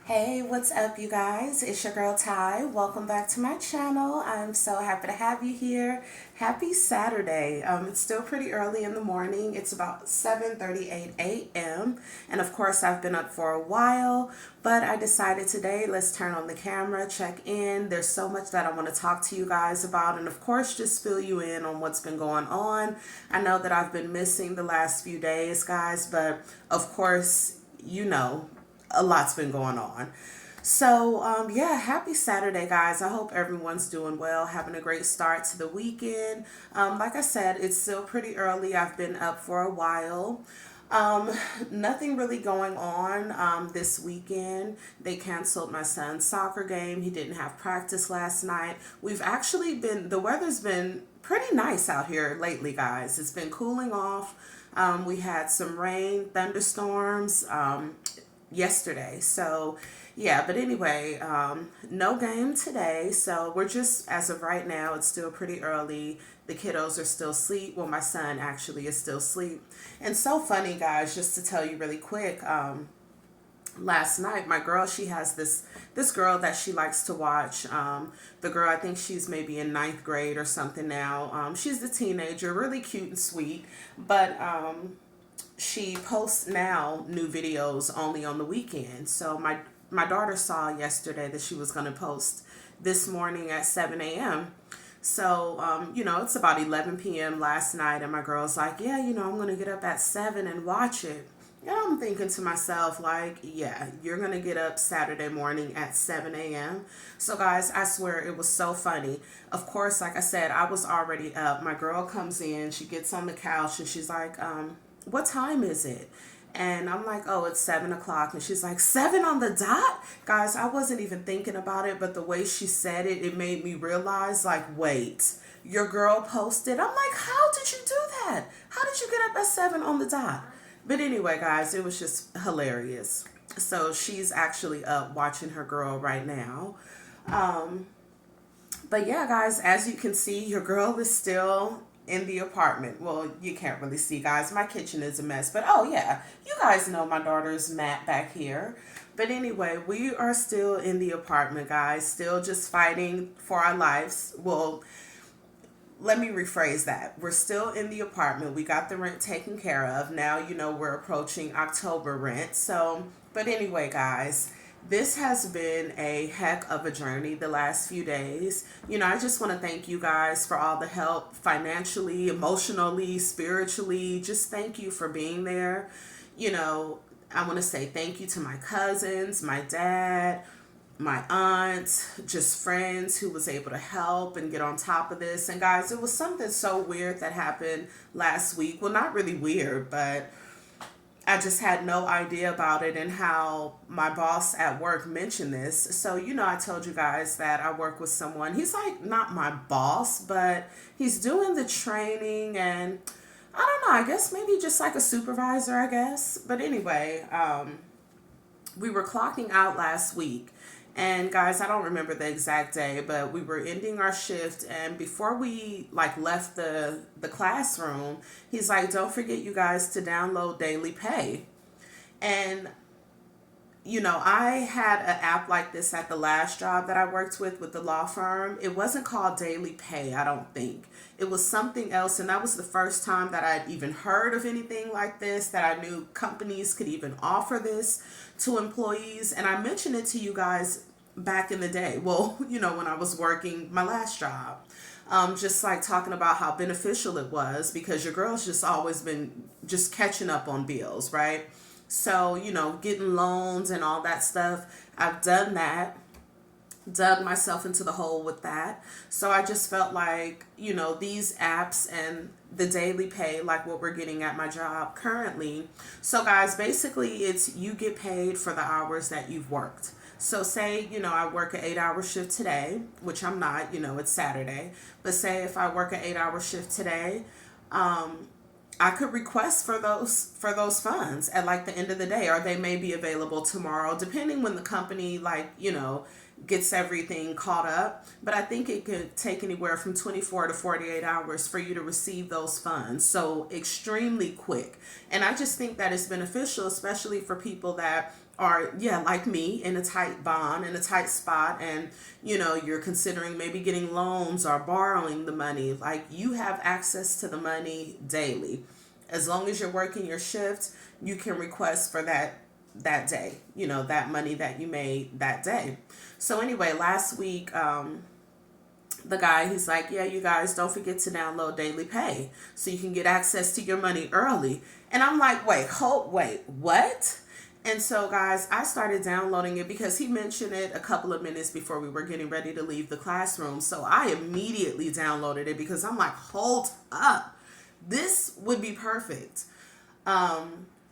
Hey, what's up, you guys? It's your girl Ty. Welcome back to my channel. I'm so happy to have you here. Happy Saturday. It's still pretty early in the morning. It's about 7:38 a.m. And of course, I've been up for a while, but I decided today, let's turn on the camera, check in. There's so much that I want to talk to you guys about, and of course, just fill you in on what's been going on. I know that I've been missing the last few days, guys, but of course, a lot's been going on. So, yeah, happy Saturday, guys. I hope everyone's doing well, having a great start to the weekend. Like I said, it's still pretty early. I've been up for a while. Um, Nothing really going on this weekend. They canceled my son's soccer game. He didn't have practice last night. The weather's been pretty nice out here lately, guys. It's been cooling off. We had some rain, thunderstorms. Yesterday. So, yeah, but anyway, no game today. So, we're just, as of right now, it's still pretty early. The kiddos are still asleep. Well, my son actually is still asleep. And so funny, guys, just to tell you really quick, last night my girl, she has this girl that she likes to watch. The girl, I think she's maybe in ninth grade or something now. She's a teenager, really cute and sweet, but she posts now new videos only on the weekend. So my daughter saw yesterday that she was going to post this morning at 7 a.m. So, it's about 11 p.m. last night, and my girl's like, yeah, I'm going to get up at 7 and watch it. And I'm thinking to myself, like, yeah, you're going to get up Saturday morning at 7 a.m. So, guys, I swear it was so funny. Of course, like I said, I was already up. My girl comes in, she gets on the couch, and she's like, what time is it? And I'm like, oh, it's 7 o'clock. And she's like, 7 on the dot? Guys, I wasn't even thinking about it, but the way she said it, it made me realize, like, wait, your girl posted. I'm like, how did you do that? How did you get up at 7 on the dot? But anyway, guys, it was just hilarious. So she's actually up watching her girl right now. Um, but yeah, guys, as you can see, your girl is still in the apartment. Well, you can't really see, guys. My kitchen is a mess. But oh, yeah, you guys know my daughter's mat back here. But anyway, we are still in the apartment, guys. Still just fighting for our lives. Well, let me rephrase that. We're still in the apartment. We got the rent taken care of. Now, we're approaching October rent. So, but anyway, guys, this has been a heck of a journey the last few days. I just want to thank you guys for all the help financially, emotionally, spiritually. Just thank you for being there. I want to say thank you to my cousins, my dad, my aunt, just friends who was able to help and get on top of this. And guys, it was something so weird that happened last week. Well, not really weird, but I just had no idea about it, and how my boss at work mentioned this. So, I told you guys that I work with someone. He's like not my boss, but he's doing the training, and I don't know, I guess maybe just like a supervisor, I guess. But anyway, we were clocking out last week, and guys, I don't remember the exact day, but we were ending our shift, and before we like left the classroom, he's like, don't forget, you guys, to download Daily Pay. And I had an app like this at the last job that I worked with the law firm. It wasn't called Daily Pay, I don't think. It was something else, and that was the first time that I'd even heard of anything like this, that I knew companies could even offer this to employees. And I mentioned it to you guys back in the day. Well, when I was working my last job. Just like talking about how beneficial it was, because your girl's just always been just catching up on bills, right? So, getting loans and all that stuff. I've done that, dug myself into the hole with that. So I just felt like, these apps and the daily pay, like what we're getting at my job currently. So, guys, basically, it's you get paid for the hours that you've worked. So say, I work an 8-hour shift today, which I'm not, it's Saturday. But say if I work an 8-hour shift today, I could request for those funds at like the end of the day, or they may be available tomorrow, depending when the company gets everything caught up. But I think it could take anywhere from 24 to 48 hours for you to receive those funds. So extremely quick. And I just think that it's beneficial, especially for people that are, yeah, like me, in a tight bond, in a tight spot, and you're considering maybe getting loans or borrowing the money, like you have access to the money daily. As long as you're working your shift, you can request for that day, that money that you made that day. So anyway, last week, the guy, he's like, yeah, you guys don't forget to download Daily Pay so you can get access to your money early. And I'm like, wait, what? And so, guys, I started downloading it because he mentioned it a couple of minutes before we were getting ready to leave the classroom. So I immediately downloaded it because I'm like, hold up, this would be perfect.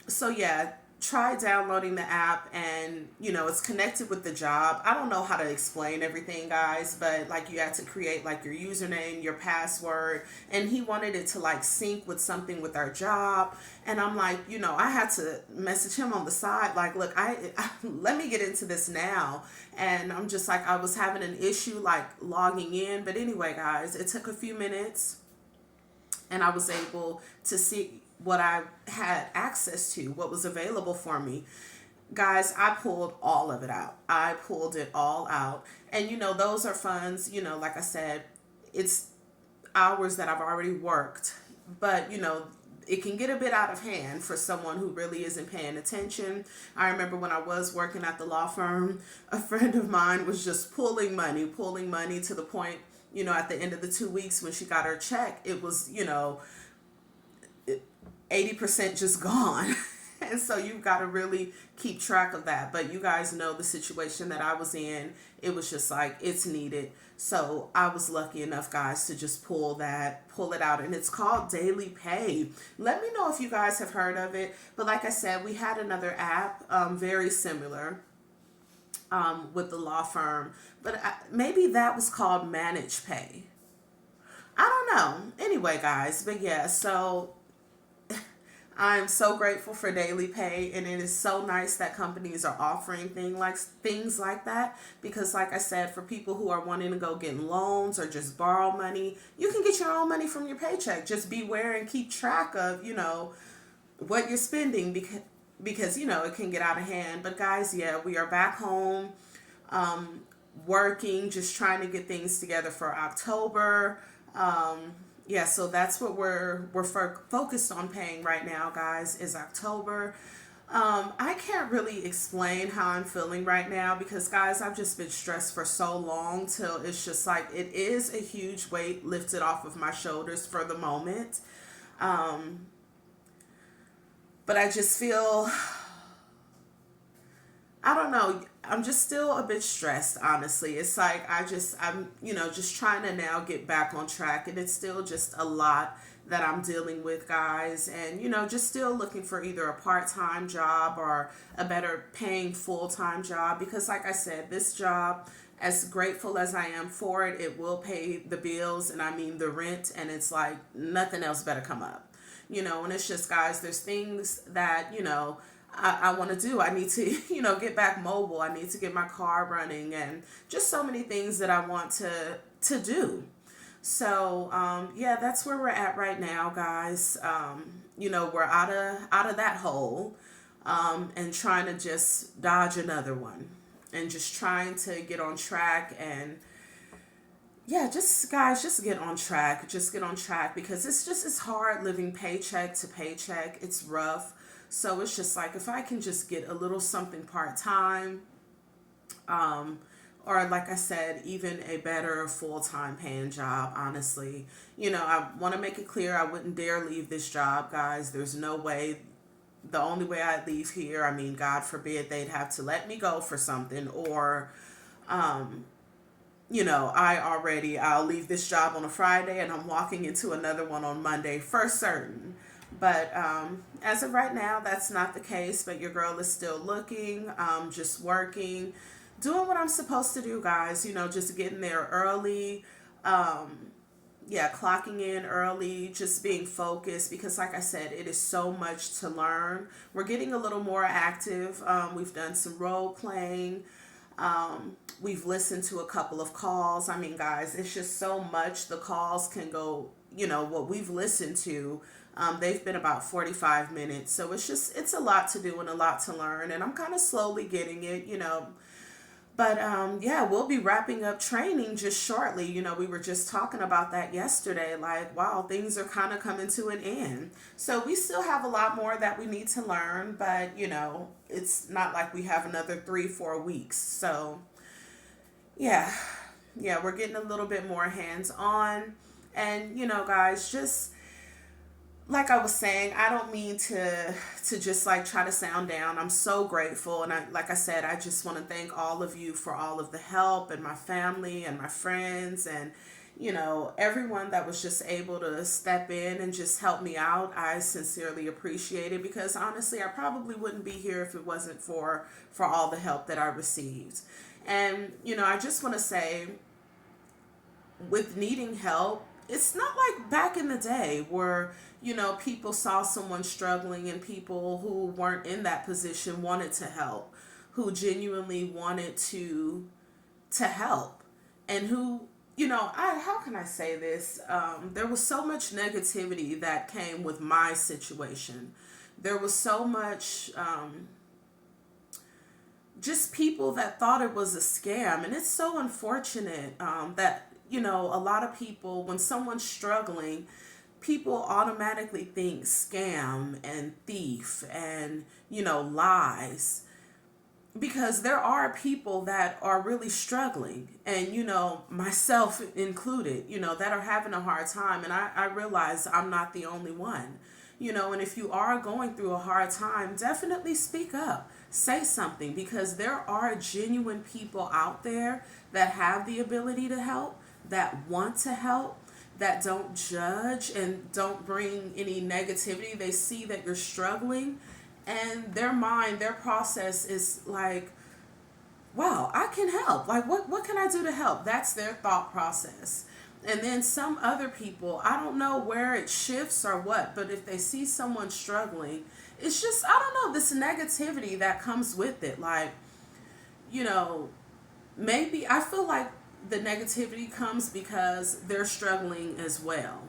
So yeah, try downloading the app, and it's connected with the job. I don't know how to explain everything, guys, but like you had to create like your username, your password, and he wanted it to like sync with something with our job. And I'm like, I had to message him on the side like, look, I let me get into this now. And I'm just like, I was having an issue like logging in, but anyway, guys, it took a few minutes and I was able to see what I had access to, what was available for me. Guys, I pulled all of it out. I pulled it all out. And those are funds, like I said, it's hours that I've already worked. But, it can get a bit out of hand for someone who really isn't paying attention. I remember when I was working at the law firm, a friend of mine was just pulling money to the point, at the end of the 2 weeks when she got her check, it was, 80% just gone. And so you've got to really keep track of that. But you guys know the situation that I was in. It was just like, it's needed. So I was lucky enough, guys, to just pull it out. And it's called Daily Pay. Let me know if you guys have heard of it. But like I said, we had another app very similar with the law firm. But maybe that was called Manage Pay. I don't know. Anyway, guys. But yeah, so I'm so grateful for Daily Pay, and it is so nice that companies are offering things like that, because like I said, for people who are wanting to go get loans or just borrow money, you can get your own money from your paycheck. Just beware and keep track of, what you're spending, because it can get out of hand. But guys, yeah, we are back home, working, just trying to get things together for October. Yeah, so that's what we're focused on paying right now, guys, is October. I can't really explain how I'm feeling right now because, guys, I've just been stressed for so long till it's just like it is a huge weight lifted off of my shoulders for the moment. Um, but I just feel, I don't know. I'm just still a bit stressed, honestly. It's like I'm, just trying to now get back on track, and it's still just a lot that I'm dealing with, guys. And, just still looking for either a part-time job or a better paying full-time job, because like I said, this job, as grateful as I am for it, it will pay the bills, and I mean the rent, and it's like nothing else better come up. And it's just, guys, there's things that, I want to do. I need to, get back mobile. I need to get my car running, and just so many things that I want to do. So, yeah, that's where we're at right now, guys. We're out of that hole, and trying to just dodge another one, and just trying to get on track. And yeah, just guys, just get on track. Just get on track, because it's hard living paycheck to paycheck. It's rough. So it's just like, if I can just get a little something part-time, or like I said, even a better full-time paying job, honestly. I want to make it clear, I wouldn't dare leave this job, guys. There's no way. The only way I'd leave here, I mean, God forbid they'd have to let me go for something, or I'll leave this job on a Friday and I'm walking into another one on Monday for certain. But as of right now, that's not the case. But your girl is still looking, just working, doing what I'm supposed to do, guys. Just getting there early. Yeah, clocking in early, just being focused, because like I said, it is so much to learn. We're getting a little more active. We've done some role playing. We've listened to a couple of calls. I mean, guys, it's just so much. The calls can go, what we've listened to. They've been about 45 minutes. So it's a lot to do and a lot to learn. And I'm kind of slowly getting it. But yeah, we'll be wrapping up training just shortly. We were just talking about that yesterday. Like, wow, things are kind of coming to an end. So we still have a lot more that we need to learn, but it's not like we have another 3, 4 weeks. So yeah, yeah, we're getting a little bit more hands on. And guys, just like I was saying, I don't mean to just like try to sound down. I'm so grateful, and like I said, I just want to thank all of you for all of the help, and my family and my friends, and everyone that was just able to step in and just help me out. I sincerely appreciate it, because honestly, I probably wouldn't be here if it wasn't for all the help that I received. And I just want to say, with needing help, it's not like back in the day where people saw someone struggling and people who weren't in that position wanted to help, who genuinely wanted to help, and who I how can I say this, there was so much negativity that came with my situation. There was so much just people that thought it was a scam. And it's so unfortunate that, a lot of people, when someone's struggling, people automatically think scam and thief and, lies. Because there are people that are really struggling, and, myself included, that are having a hard time. And I realize I'm not the only one. And if you are going through a hard time, definitely speak up. Say something, because there are genuine people out there that have the ability to help, that want to help, that don't judge and don't bring any negativity. They see that you're struggling, and their mind, their process is like, wow, I can help. Like, what can I do to help? That's their thought process. And then some other people, I don't know where it shifts or what, but if they see someone struggling, it's just, I don't know, this negativity that comes with it. Like, you know, maybe I feel like the negativity comes because they're struggling as well.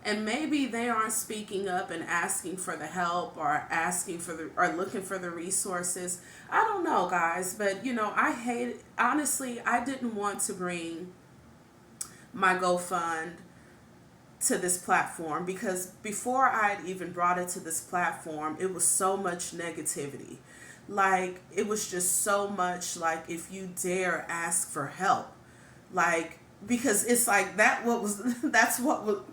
And maybe they aren't speaking up and asking for the help, or asking for the, or looking for the resources. I don't know, guys, but I hate, honestly, I didn't want to bring my GoFund to this platform, because before I'd even brought it to this platform, it was so much negativity. Like, it was just so much like, if you dare ask for help, like, because it's like that what was that's what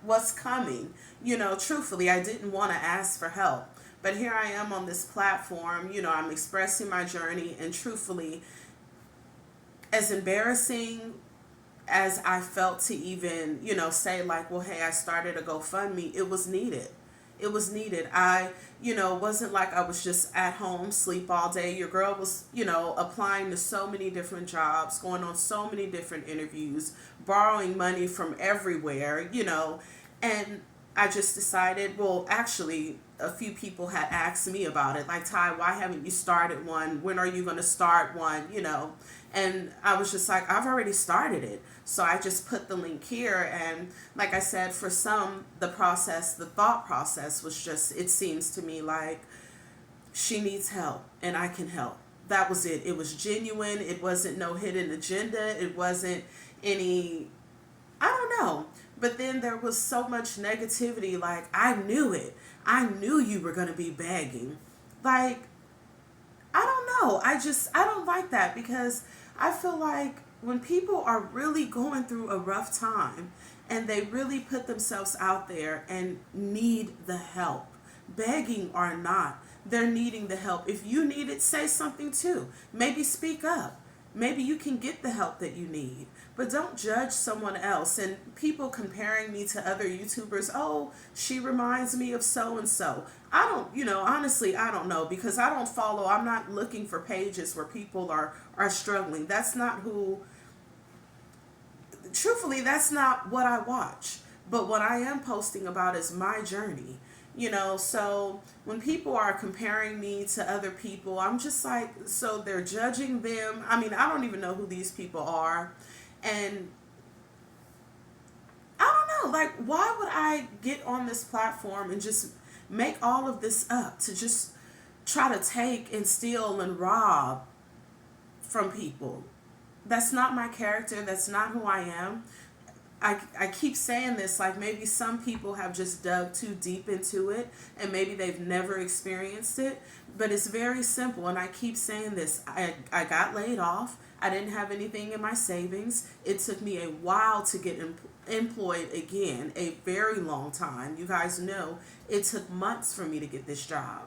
was coming. Truthfully, I didn't want to ask for help, but here I am on this platform. I'm expressing my journey, and truthfully, as embarrassing as I felt to even, say like, well, hey, I started a GoFundMe, it was needed. It was needed. Wasn't like I was just at home, sleep all day. Your girl was, applying to so many different jobs, going on so many different interviews, borrowing money from everywhere, and I just decided, well, actually, a few people had asked me about it. Like, Ty, why haven't you started one? When are you going to start one? And I was just like, I've already started it. So I just put the link here. And like I said, for some, the thought process was just, it seems to me like she needs help and I can help. That was it. It was genuine. It wasn't no hidden agenda. It wasn't any, I don't know. But then there was so much negativity. Like, I knew it. I knew you were going to be begging. Like, I don't know. I don't like that, because I feel like when people are really going through a rough time and they really put themselves out there and need the help, begging or not, they're needing the help. If you need it, say something too. Maybe speak up. Maybe you can get the help that you need. But don't judge someone else. And people comparing me to other YouTubers, oh, she reminds me of so and so. I don't, honestly, I don't know, because I don't follow, I'm not looking for pages where people are struggling. That's not who, truthfully, that's not what I watch. But what I am posting about is my journey. You know, so when people are comparing me to other people, I'm just like, so they're judging them. I mean, I don't even know who these people are. And I don't know, like, why would I get on this platform and just make all of this up to just try to take and steal and rob from people? That's not my character. That's not who I am. I keep saying this, like maybe some people have just dug too deep into it and maybe they've never experienced it, but it's very simple. And I keep saying this, I got laid off. I didn't have anything in my savings. It took me a while to get employed again, a very long time. You guys know it took months for me to get this job.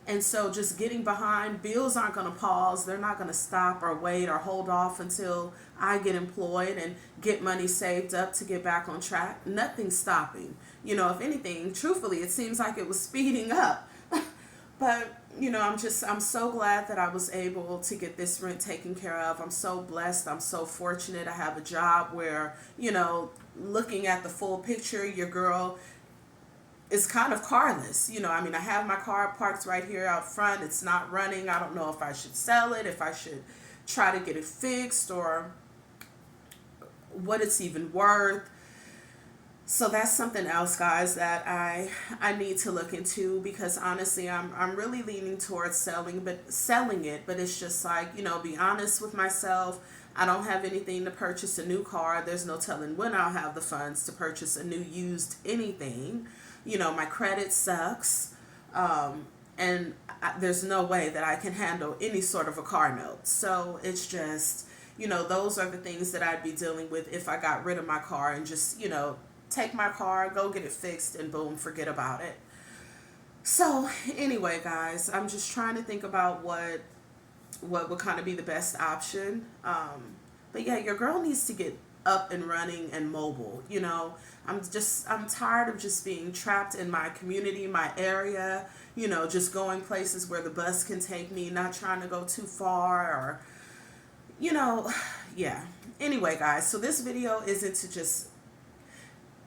And so just getting behind, bills aren't going to pause. They're not going to stop or wait or hold off until I get employed and get money saved up to get back on track. Nothing's stopping. You know, if anything, truthfully, it seems like it was speeding up. But, you know, I'm so glad that I was able to get this rent taken care of. I'm so blessed. I'm so fortunate. I have a job where, you know, looking at the full picture, your girl is kind of carless. You know, I mean, I have my car parked right here out front. It's not running. I don't know if I should sell it, if I should try to get it fixed, or what it's even worth. So that's something else, guys, that I need to look into, because honestly, I'm really leaning towards selling it, but it's just like, you know, be honest with myself. I don't have anything to purchase a new car. There's no telling when I'll have the funds to purchase a new used anything. You know, my credit sucks. And there's no way that I can handle any sort of a car note. So it's just, you know, those are the things that I'd be dealing with if I got rid of my car and just, you know, take my car, go get it fixed, and boom, forget about it. So anyway, guys, I'm just trying to think about what would kind of be the best option. But yeah, your girl needs to get up and running and mobile. You know, I'm tired of just being trapped in my community, my area, you know, just going places where the bus can take me, not trying to go too far, or, you know, yeah. Anyway, guys, so this video isn't to just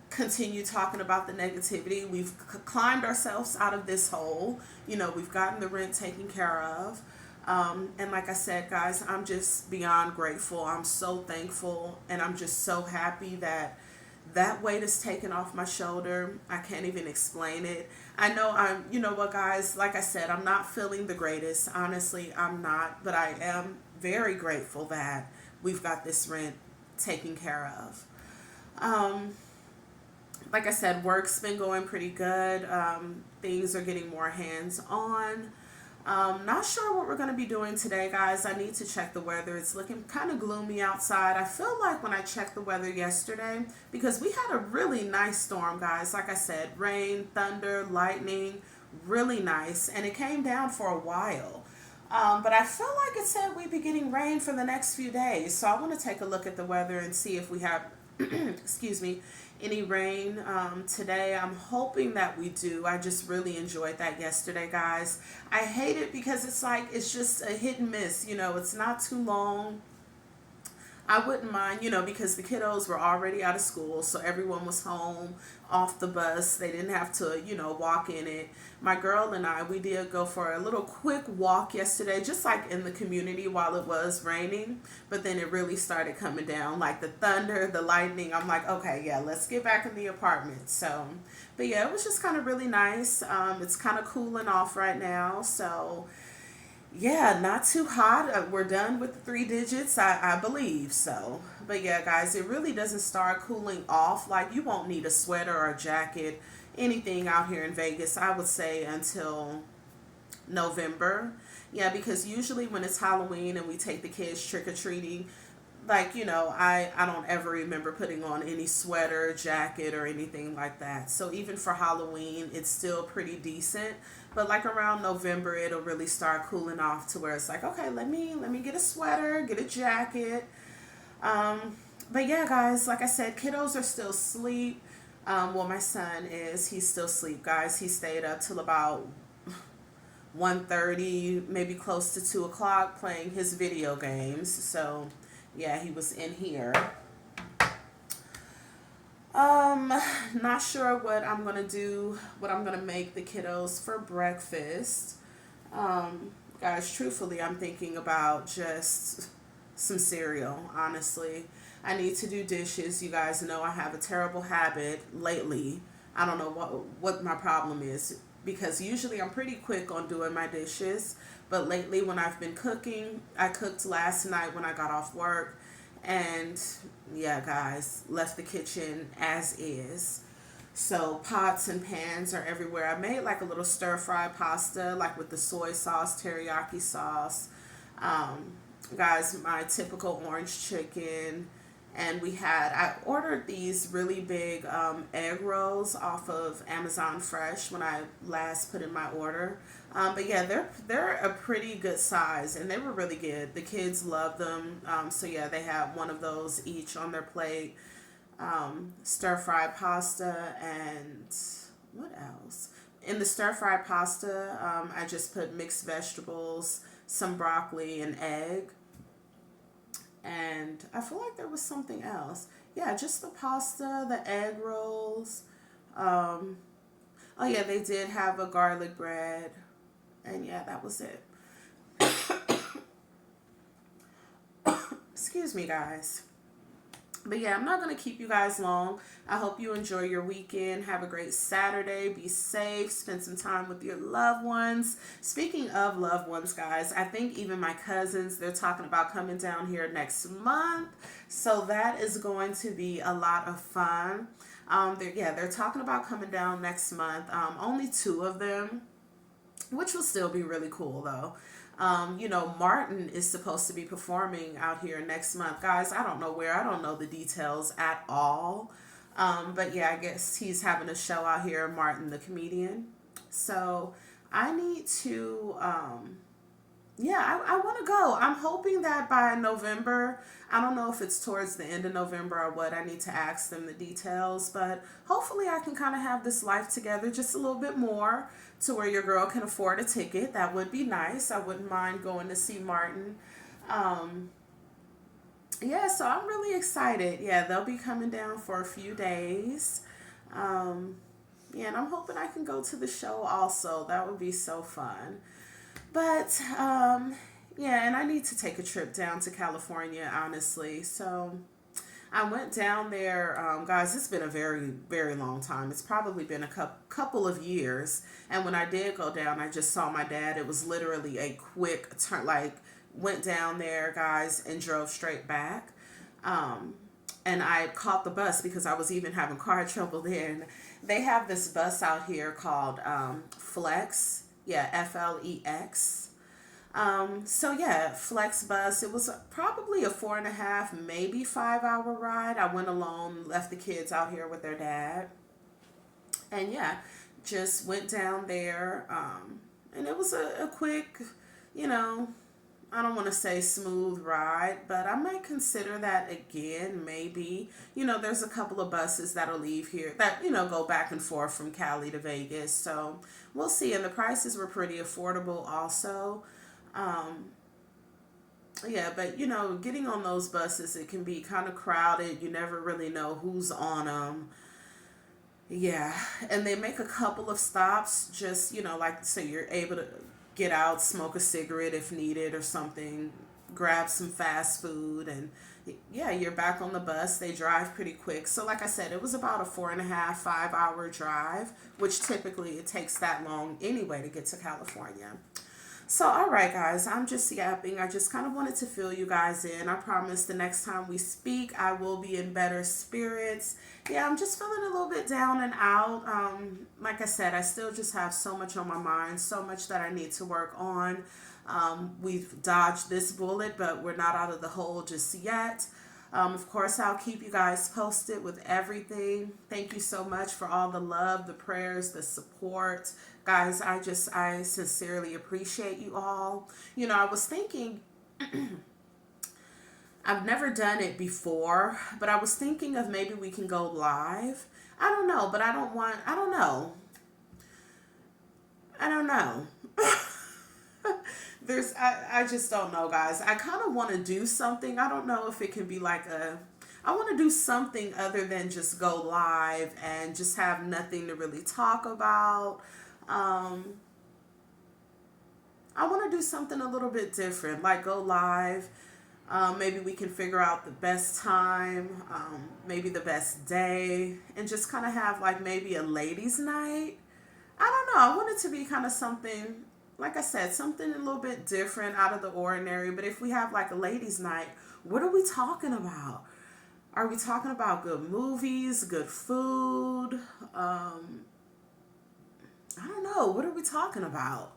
continue talking about the negativity. We've climbed ourselves out of this hole. You know, we've gotten the rent taken care of. And like I said, guys, I'm just beyond grateful. I'm so thankful, and I'm just so happy that that weight is taken off my shoulder. I can't even explain it. I know you know what, guys, like I said, I'm not feeling the greatest. Honestly, I'm not, but I am very grateful that we've got this rent taken care of. Like I said, work's been going pretty good. Things are getting more hands-on. Not sure what we're going to be doing today, guys. I need to check the weather. It's looking kind of gloomy outside. I feel like when I checked the weather yesterday, because we had a really nice storm, guys. Like I said, rain, thunder, lightning, really nice. And it came down for a while. But I feel like it said we'd be getting rain for the next few days. So I want to take a look at the weather and see if we have, excuse me, any rain today. I'm hoping that we do. I just really enjoyed that yesterday, guys. I hate it because it's like, it's just a hit and miss. You know, it's not too long. I wouldn't mind, you know, because the kiddos were already out of school, so everyone was home off the bus. They didn't have to, you know, walk in it. My girl and I, we did go for a little quick walk yesterday, just like in the community while it was raining, but then it really started coming down, like the thunder, the lightning. I'm like, okay, yeah, let's get back in the apartment. So, but yeah, it was just kind of really nice. It's kind of cooling off right now, so yeah, not too hot. We're done with the 3 digits, I believe so. But yeah, guys, it really doesn't start cooling off. Like, you won't need a sweater or a jacket, anything out here in Vegas, I would say, until November. Yeah, because usually when it's Halloween and we take the kids trick-or-treating, like, you know, I don't ever remember putting on any sweater, jacket, or anything like that. So even for Halloween, it's still pretty decent. But like around November, it'll really start cooling off to where it's like, okay, let me get a sweater, get a jacket. But yeah, guys, like I said, kiddos are still asleep. Well, my son is. He's still asleep, guys. He stayed up till about 1:30, maybe close to 2 o'clock, playing his video games. So yeah, he was in here. Um, Not sure what I'm gonna do, what I'm gonna make the kiddos for breakfast. Guys, truthfully, I'm thinking about just some cereal, honestly. I need to do dishes. You guys know I have a terrible habit lately. I don't know what my problem is because usually I'm pretty quick on doing my dishes, but lately when I've been cooking, I cooked last night when I got off work and yeah, guys, left the kitchen as is. So pots and pans are everywhere. I made like a little stir fry pasta, like with the soy sauce, teriyaki sauce. Um, Guys, my typical orange chicken. And I ordered these really big egg rolls off of Amazon Fresh when I last put in my order. But yeah, they're a pretty good size, and they were really good. The kids love them. So yeah, they have one of those each on their plate. Stir fried pasta and what else? In the stir fried pasta, I just put mixed vegetables, some broccoli, and egg. And I feel like there was something else. Yeah, just the pasta, the egg rolls. Um, oh, yeah, they did have a garlic bread. And yeah, that was it. Excuse me, guys. But yeah, I'm not going to keep you guys long. I hope you enjoy your weekend. Have a great Saturday. Be safe. Spend some time with your loved ones. Speaking of loved ones, guys, I think even my cousins, they're talking about coming down here next month. So that is going to be a lot of fun. They're talking about coming down next month. Only two of them, which will still be really cool though. Martin is supposed to be performing out here next month. Guys, I don't know where, I don't know the details at all. But yeah, I guess he's having a show out here, Martin the comedian. So I need to yeah, I want to go. I'm hoping that by November, I don't know if it's towards the end of November or what, I need to ask them the details, but hopefully I can kind of have this life together just a little bit more to where your girl can afford a ticket. That would be nice. I wouldn't mind going to see Martin. Um, yeah, so I'm really excited. Yeah, they'll be coming down for a few days. Um, yeah, and I'm hoping I can go to the show also. That would be so fun. But yeah, and I need to take a trip down to California, honestly. So I went down there, guys. It's been a very, very long time. It's probably been a couple of years. And when I did go down, I just saw my dad. It was literally a quick turn, like went down there, guys, and drove straight back. Um, and I caught the bus because I was even having car trouble then. They have this bus out here called Flex. Yeah, Flex. So yeah, Flex bus. It was probably a 4.5, maybe 5 hour ride. I went alone, left the kids out here with their dad, and yeah, just went down there. And it was a quick, you know, I don't want to say smooth ride, but I might consider that again, maybe. There's a couple of buses that'll leave here that, go back and forth from Cali to Vegas. So we'll see. And the prices were pretty affordable also. Um, yeah, but getting on those buses, it can be kind of crowded. You never really know who's on them. Yeah, and they make a couple of stops just, like so you're able to get out, smoke a cigarette if needed or something, grab some fast food, and yeah, you're back on the bus. They drive pretty quick. So, like I said, it was about a 4.5, 5 hour drive, which typically it takes that long anyway to get to California. So, all right, guys, I'm just yapping. I just kind of wanted to fill you guys in. I promise the next time we speak, I will be in better spirits. Yeah, I'm just feeling a little bit down and out. Like I said, I still just have so much on my mind, so much that I need to work on. We've dodged this bullet, but we're not out of the hole just yet. Of course, I'll keep you guys posted with everything. Thank you so much for all the love, the prayers, the support. Guys, I sincerely appreciate you all. I was thinking, I've never done it before, but I was thinking of maybe we can go live. I don't know, but I don't know. I don't know. I just don't know, guys. I kind of want to do something. I don't know if it can be like I want to do something other than just go live and just have nothing to really talk about. Um, I want to do something a little bit different, like go live. Maybe we can figure out the best time, maybe the best day, and just kind of have like maybe a ladies' night. I don't know. I want it to be kind of something, like I said, something a little bit different, out of the ordinary. But if we have like a ladies' night, what are we talking about? Are we talking about good movies, good food? I don't know. What are we talking about?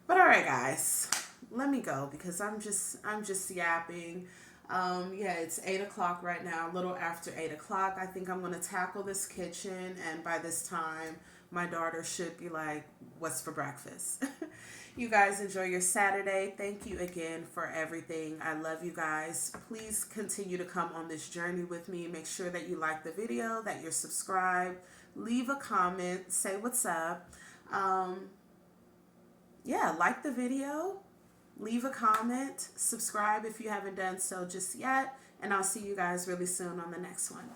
But all right, guys, let me go because I'm just yapping. Yeah, it's 8 o'clock right now, a little after 8 o'clock. I think I'm gonna tackle this kitchen, and by this time, my daughter should be like, "What's for breakfast?" You guys enjoy your Saturday. Thank you again for everything. I love you guys. Please continue to come on this journey with me. Make sure that you like the video, that you're subscribed, leave a comment, say what's up. Um, yeah, like the video, leave a comment, subscribe if you haven't done so just yet, and I'll see you guys really soon on the next one.